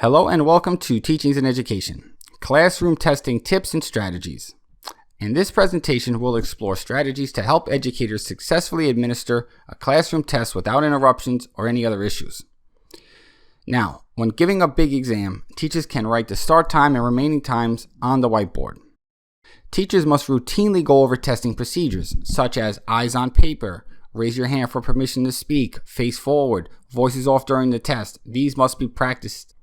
Hello and welcome to Teachings in Education, Classroom Testing Tips and Strategies. In this presentation, we'll explore strategies to help educators successfully administer a classroom test without interruptions or any other issues. Now, when giving a big exam, teachers can write the start time and remaining times on the whiteboard. Teachers must routinely go over testing procedures, such as eyes on paper, raise your hand for permission to speak, face forward, voices off during the test. These must be practiced.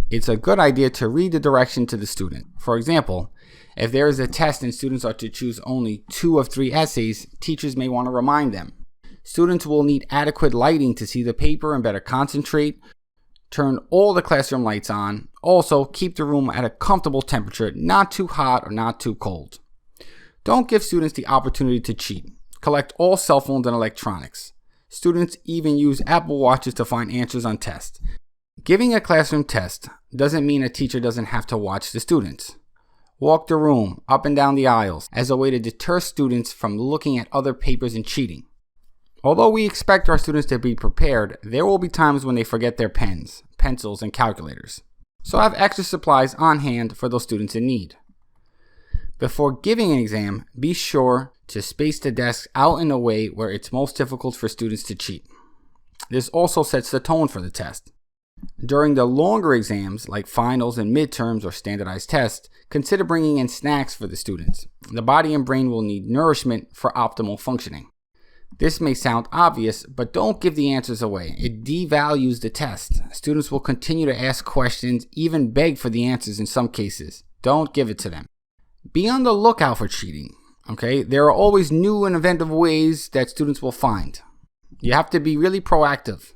It's a good idea to read the direction to the student. For example, if there is a test and students are to choose only 2 of 3 essays, teachers may want to remind them. Students will need adequate lighting to see the paper and better concentrate. Turn all the classroom lights on. Also, keep the room at a comfortable temperature, not too hot or not too cold. Don't give students the opportunity to cheat. Collect all cell phones and electronics. Students even use Apple Watches to find answers on tests. Giving a classroom test doesn't mean a teacher doesn't have to watch the students. Walk the room up and down the aisles as a way to deter students from looking at other papers and cheating. Although we expect our students to be prepared, there will be times when they forget their pens, pencils, and calculators. So have extra supplies on hand for those students in need. Before giving an exam, be sure to space the desks out in a way where it's most difficult for students to cheat. This also sets the tone for the test. During the longer exams, like finals and midterms or standardized tests, consider bringing in snacks for the students. The body and brain will need nourishment for optimal functioning. This may sound obvious, but don't give the answers away. It devalues the test. Students will continue to ask questions, even beg for the answers in some cases. Don't give it to them. Be on the lookout for cheating. Okay, there are always new and inventive ways that students will find. You have to be really proactive.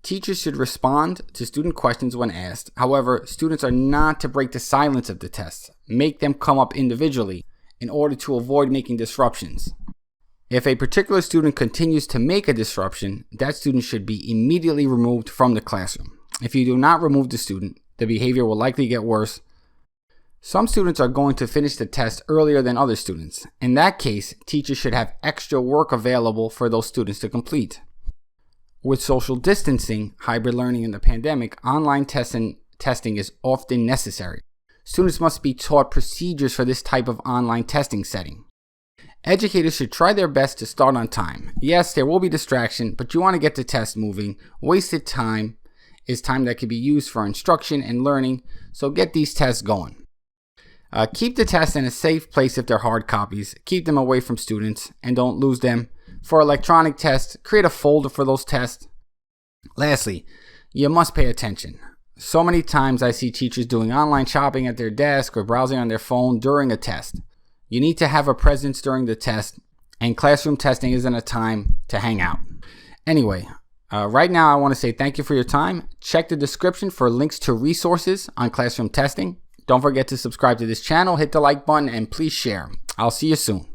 Teachers should respond to student questions when asked. However, students are not to break the silence of the test. Make them come up individually in order to avoid making disruptions. If a particular student continues to make a disruption, that student should be immediately removed from the classroom. If you do not remove the student, the behavior will likely get worse. Some students are going to finish the test earlier than other students. In that case, teachers should have extra work available for those students to complete. With social distancing, hybrid learning, and the pandemic, online testing is often necessary. Students must be taught procedures for this type of online testing setting. Educators should try their best to start on time. Yes, there will be distraction, but you want to get the test moving. Wasted time is time that can be used for instruction and learning, so get these tests going. Keep the tests in a safe place if they're hard copies. Keep them away from students and don't lose them. For electronic tests, create a folder for those tests. Lastly, you must pay attention. So many times I see teachers doing online shopping at their desk or browsing on their phone during a test. You need to have a presence during the test, and classroom testing isn't a time to hang out. Anyway, right now I want to say thank you for your time. Check the description for links to resources on classroom testing. Don't forget to subscribe to this channel, hit the like button, and please share. I'll see you soon.